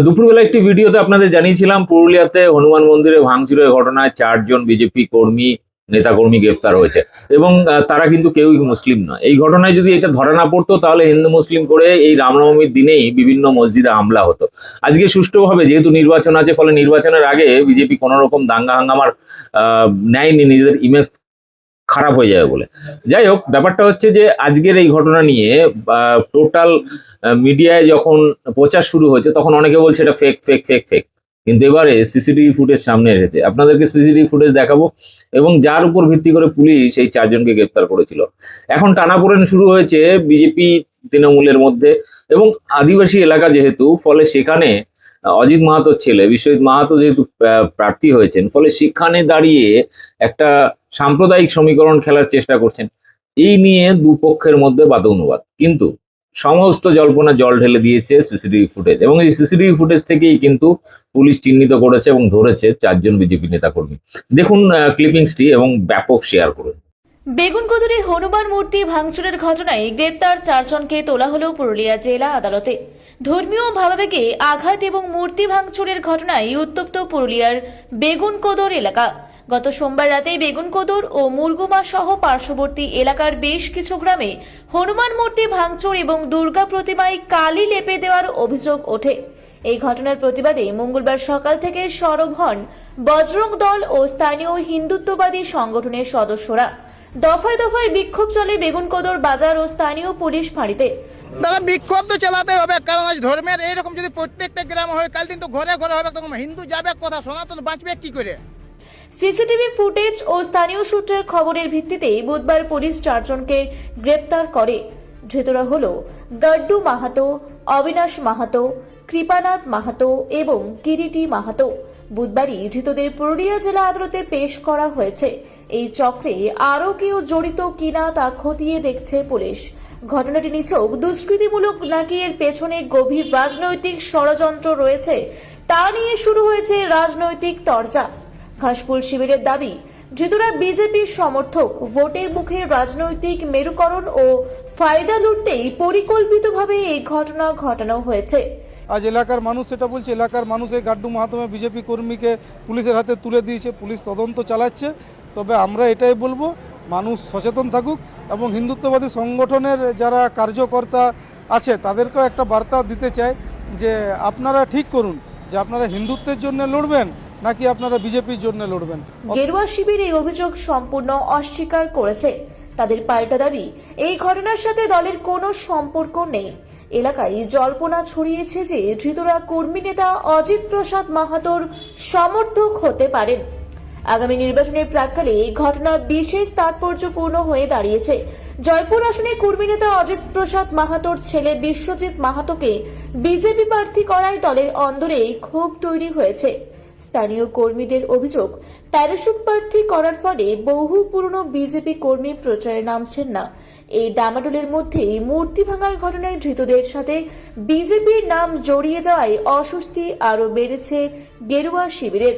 দুপুরবেলা একটি ভিডিওতে আপনাদের জানিয়েছিলাম পুরুলিয়াতে হনুমান মন্দিরে ভাঙচুরের ঘটনায় 4 জন বিজেপি কর্মী নেতাকর্মী গ্রেপ্তার হয়েছে এবং তারা কিন্তু কেউই মুসলিম নয়। এই ঘটনায় যদি এটা ধরা না পড়তো তাহলে হিন্দু মুসলিম করে এই রামনবমীর দিনেই বিভিন্ন মসজিদে হামলা হতো। আজকে সুষ্ঠুভাবে যেহেতু নির্বাচন আছে, ফলে নির্বাচনের আগে বিজেপি কোনো রকম দাঙ্গা হাঙ্গামার নেয়নি নিজেদের ইমেজ খারাপ হয়ে যাবে বলে। যাই হোক, ব্যাপারটা হচ্ছে যে আজকের এই ঘটনা নিয়ে টোটাল মিডিয়ায় যখন প্রচার শুরু হয়েছে তখন অনেকে বলছে এটা ফেক ফেক ফেক ফেক, কিন্তু এবারে সিসিটিভি ফুটেজ সামনে এসেছে। আপনাদেরকে সিসিটিভি ফুটেজ দেখাবো এবং যার উপর ভিত্তি করে পুলিশ এই 4 জনকে গ্রেপ্তার করেছিল। এখন টানাপোড়েন শুরু হয়েছে বিজেপি তৃণমূলের মধ্যে এবং আদিবাসী এলাকা যেহেতু, ফলে সেখানে অজিত মাহাতোর ছেলে বিশ্বজিৎ মাহাতো যেহেতু প্রার্থী হয়েছেন, ফলে সেখানে দাঁড়িয়ে একটা সাম্প্রদায়িক সমীকরণ খেলার চেষ্টা করছেন। এই নিয়ে দুপক্ষের মধ্যে বাদানুবাদ, কিন্তু সমস্ত জল্পনা জল ঢেলে দিয়েছে সিসিটিভি ফুটেজ, এবং এই সিসিটিভি ফুটেজ থেকেই কিন্তু পুলিশ চিহ্নিত করেছে এবং ধরেছে 4 জন বিজেপি নেতাকর্মী। দেখুন ক্লিপিংসটি এবং ব্যাপক শেয়ার করুন। বেগুনকোদরের হনুমান মূর্তি ভাঙচুরের ঘটনায় গ্রেপ্তার 4 জনকে তোলা হলো পুরুলিয়া জেলা আদালতে। ধর্মীয় ভাবাবেগে আঘাত এবং মূর্তি ভাঙচুরের ঘটনায় উত্তপ্ত পুরুলিয়ার বেগুনকোদর এলাকা। গত সোমবার রাতে বেগুনকোদর ও মুরগুমা সহ পার্শ্ববর্তী এলাকার বেশ কিছু গ্রামে হনুমান মূর্তি ভাঙচুর এবং দুর্গা প্রতিমায় কালি লেপে দেওয়ার অভিযোগ ওঠে। এই ঘটনার প্রতিবাদে মঙ্গলবার সকাল থেকে সরব হন বজরং দল ও স্থানীয় হিন্দুত্ববাদী সংগঠনের সদস্যরা। দফায় দফায় বিক্ষোভ চলে বেগুনকোদর বাজার ও স্থানীয় পুলিশ ফাঁড়িতে। দাদা, বিক্ষোভ তো চালাতে হবে, কারণ আজ ধর্মের এইরকম যদি প্রত্যেকটা গ্রাম হয়, কাল দিন তো ঘরে ঘরে হবে, তখন হিন্দু যাবে কথা, সনাতন বাঁচবে কি করে? সিসিটিভি ফুটেজ ও স্থানীয় সূত্রের খবরের ভিত্তিতে বুধবার পুলিশ 4 জনকে গ্রেপ্তার করে। ধৃতরা হল গাড্ডু মাহাতো, অবিনাশ মাহাতো, কৃপানাথ মাহাতো এবং কিরিটি মাহাতো। বুধবারই ধৃতদের পুরুলিয়া জেলা আদালতে পেশ করা হয়েছে। এই চক্রে আরও কেউ জড়িত কিনা তা খতিয়ে দেখছে পুলিশ। ঘটনাটি নিছক দুষ্কৃতিমূলক নাকি এর পেছনে গভীর রাজনৈতিক ষড়যন্ত্র রয়েছে তা নিয়ে শুরু হয়েছে রাজনৈতিক চর্চা। ঘাসফুল শিবিরের দাবি, ধৃতরা বিজেপির সমর্থক, ভোটের মুখে রাজনৈতিক মেরুকরণ ও ফায়দা লুটতেই পরিকল্পিতভাবে এই ঘটনা ঘটানো হয়েছে। আজ এলাকার মানুষ সেটা বলছে, এলাকার মানুষ এই গাড্ডু মাহাতমে বিজেপি কর্মীকে পুলিশের হাতে তুলে দিয়েছে, পুলিশ তদন্ত চালাচ্ছে। তবে আমরা এটাই বলবো, মানুষ সচেতন থাকুক এবং হিন্দুত্ববাদী সংগঠনের যারা কার্যকর্তা আছে তাদেরকেও একটা বার্তা দিতে চাই যে আপনারা ঠিক করুন যে আপনারা হিন্দুত্বের জন্য লড়বেন নাকি আপনারা বিজেপির জন্য লড়বেন। গেরুয়া শিবির এই অভিযোগ সম্পূর্ণ অস্বীকার করেছে। তাদের পাল্টা দাবি, এই ঘটনার সাথে দলের কোনো সম্পর্ক নেই। এলাকায় জল্পনা ছড়িয়েছে যে ধৃতরা কর্মী নেতা অজিত প্রসাদ মাহাতোর সমর্থক হতে পারেন। আগামী নির্বাচনের প্রাক্কালে এই ঘটনা বিশেষ তাৎপর্যপূর্ণ হয়ে দাঁড়িয়েছে। জয়পুর আসনে কর্মী নেতা অজিত প্রসাদ মাহাতোর ছেলে বিশ্বজিৎ মাহাতোকে বিজেপি প্রার্থী করায় দলের অন্দরে ক্ষোভ তৈরি হয়েছে। স্থানীয় কর্মীদের অভিযোগ, প্যারাশুট প্রার্থী করার ফলে বহু পুরনো বিজেপি কর্মী প্রচারে নামছেন না। এই ডামাডোলের মধ্যে মূর্তি ভাঙার ঘটনায় ধৃতদের সাথে বিজেপির নাম জড়িয়ে যাওয়ায় অস্বস্তি আরও বেড়েছে গেরুয়া শিবিরের।